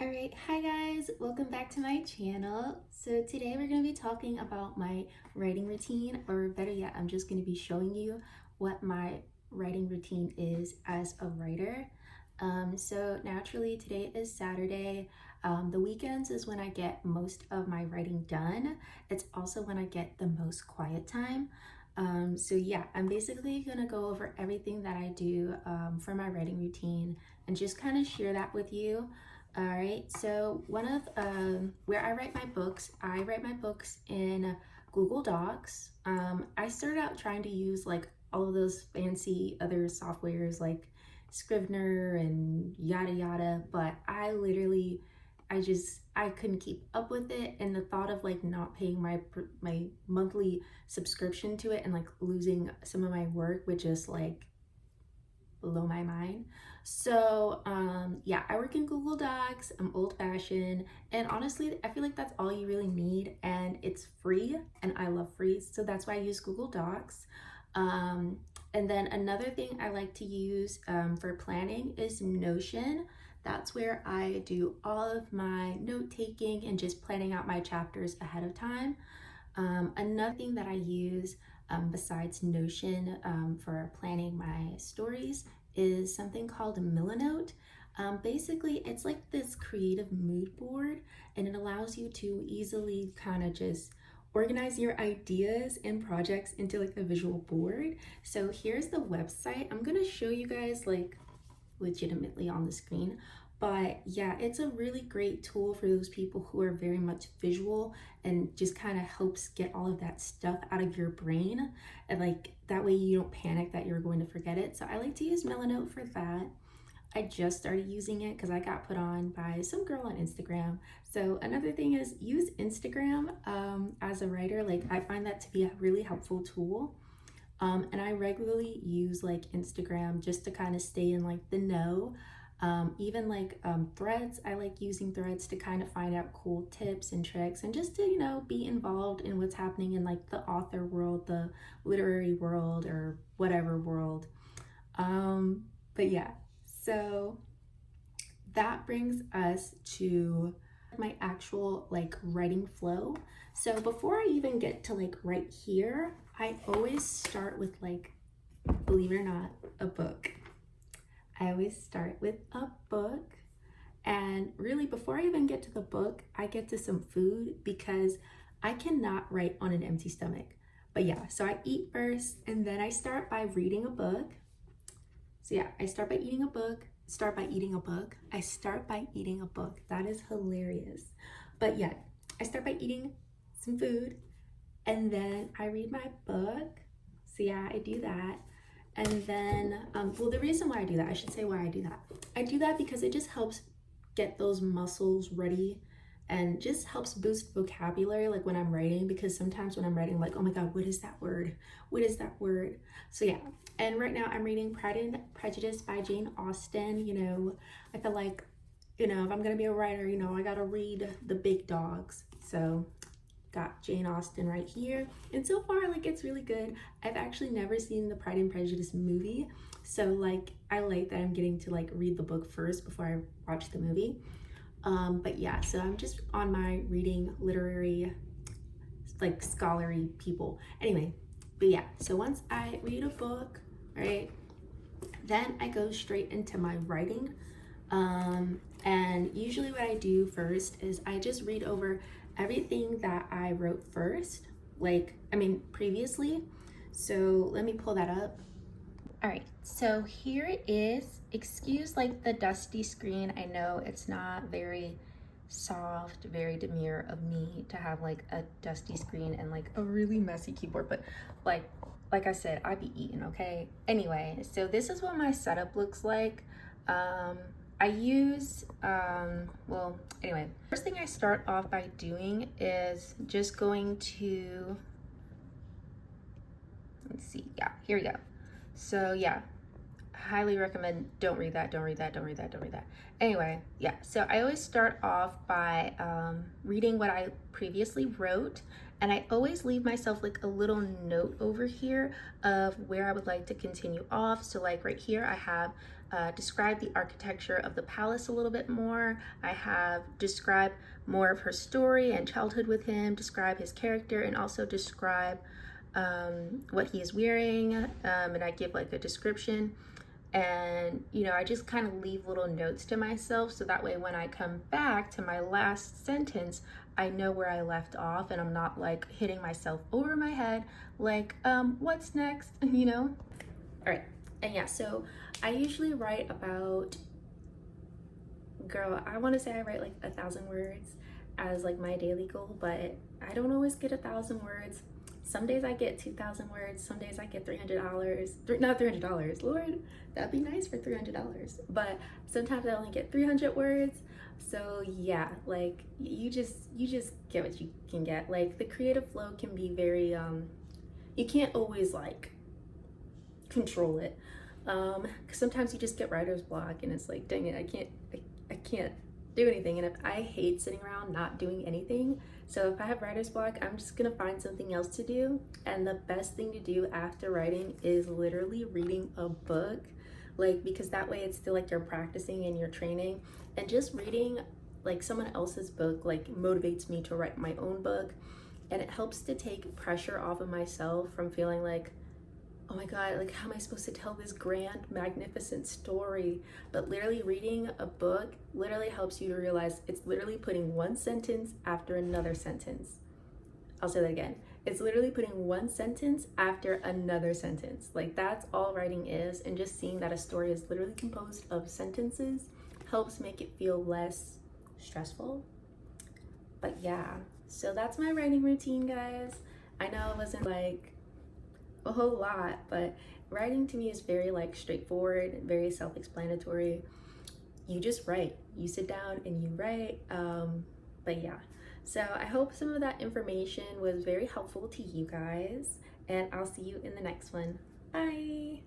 Alright, hi guys, welcome back to my channel. So today we're going to be talking about my writing routine, or better yet, I'm just going to be showing you what my writing routine is as a writer. So naturally today is Saturday. The weekends is when I get most of my writing done. It's also when I get the most quiet time. So yeah, I'm basically going to go over everything that I do for my writing routine and just kind of share that with you. All right, so one of where I write my books in Google Docs. I started out trying to use like all of those fancy other softwares like Scrivener and yada yada, but I couldn't keep up with it, and the thought of like not paying my monthly subscription to it and like losing some of my work would just like blow my mind. So yeah, I work in Google Docs. I'm old fashioned, and honestly I feel like that's all you really need, and it's free, and I love free, so that's why I use Google Docs. And then another thing I like to use for planning is Notion. That's where I do all of my note taking and just planning out my chapters ahead of time. Another thing that I use besides Notion for planning my stories is something called a Milanote. Basically, it's like this creative mood board, and it allows you to easily kind of just organize your ideas and projects into like a visual board. So here's the website. I'm gonna show you guys like legitimately on the screen, but yeah, it's a really great tool for those people who are very much visual, and just kind of helps get all of that stuff out of your brain, and like that way you don't panic that you're going to forget it. So I like to use Milanote for that. I just started using it because I got put on by some girl on Instagram. So another thing is use Instagram as a writer. Like I find that to be a really helpful tool. And I regularly use like Instagram just to kind of stay in like the know. Even like threads, I like using threads to kind of find out cool tips and tricks, and just to, you know, be involved in what's happening in like the author world, the literary world, or whatever world. But yeah, so that brings us to my actual like writing flow. So before I even get to like right here, I always start with like, believe it or not, a book. I always start with a book. And really, before I even get to the book, I get to some food, because I cannot write on an empty stomach. But yeah, so I eat first, and then I start by reading a book. So yeah, I start by eating a book, start by eating a book. I start by eating a book. That is hilarious. But yeah, I start by eating some food, and then I read my book. So yeah, I do that. And then, well, the reason why I do that, I should say why I do that. I do that because it just helps get those muscles ready, and just helps boost vocabulary like when I'm writing, because sometimes when I'm writing I'm like, oh my god, what is that word, what is that word? So yeah, and right now I'm reading Pride and Prejudice by Jane Austen. You know, I feel like, you know, if I'm gonna be a writer, you know, I gotta read the big dogs. So got Jane Austen right here, and so far like it's really good. I've actually never seen the Pride and Prejudice movie, so like I like that I'm getting to like read the book first before I watch the movie. But yeah, so I'm just on my reading literary, like scholarly people. Anyway, but yeah, so once I read a book, right, then I go straight into my writing. And usually what I do first is I just read over everything that I wrote first, previously. So let me pull that up. All right, so here it is. Excuse like the dusty screen. I know it's not very soft, very demure of me to have like a dusty screen and like a really messy keyboard, but like I said, I be eating, okay? Anyway, so this is what my setup looks like. I use, well, anyway, first thing I start off by doing is just going to, let's see, yeah, here we go. So yeah, highly recommend, don't read that, don't read that, don't read that, don't read that. Anyway, yeah, so I always start off by reading what I previously wrote, and I always leave myself like a little note over here of where I would like to continue off. So like right here I have described the architecture of the palace a little bit more. I have described more of her story and childhood with him, describe his character, and also describe what he is wearing, and I give like a description. And you know, I just kind of leave little notes to myself, so that way when I come back to my last sentence, I know where I left off, and I'm not like hitting myself over my head like, what's next, you know? All right, and yeah, so I usually write about, girl, I want to say I write like 1,000 words as like my daily goal, but I don't always get 1,000 words. Some days I get 2,000 words, some days I get $300, not $300, Lord, that'd be nice for $300, but sometimes I only get 300 words. So yeah, like you just get what you can get. Like the creative flow can be very, you can't always like control it. 'Cause sometimes you just get writer's block and it's like, dang it, I can't do anything. And if I hate sitting around not doing anything, so if I have writer's block, I'm just gonna find something else to do. And the best thing to do after writing is literally reading a book, like, because that way it's still like you're practicing and you're training. And just reading like someone else's book like motivates me to write my own book, and it helps to take pressure off of myself from feeling like, oh my god, like how am I supposed to tell this grand, magnificent story? But literally reading a book literally helps you to realize it's literally putting one sentence after another sentence. I'll say that again. It's literally putting one sentence after another sentence. Like that's all writing is, and just seeing that a story is literally composed of sentences helps make it feel less stressful. But yeah, so that's my writing routine, guys. I know it wasn't like a whole lot, but writing to me is very like straightforward, very self-explanatory. You just write, you sit down and you write. But yeah, so I hope some of that information was very helpful to you guys, and I'll see you in the next one. Bye.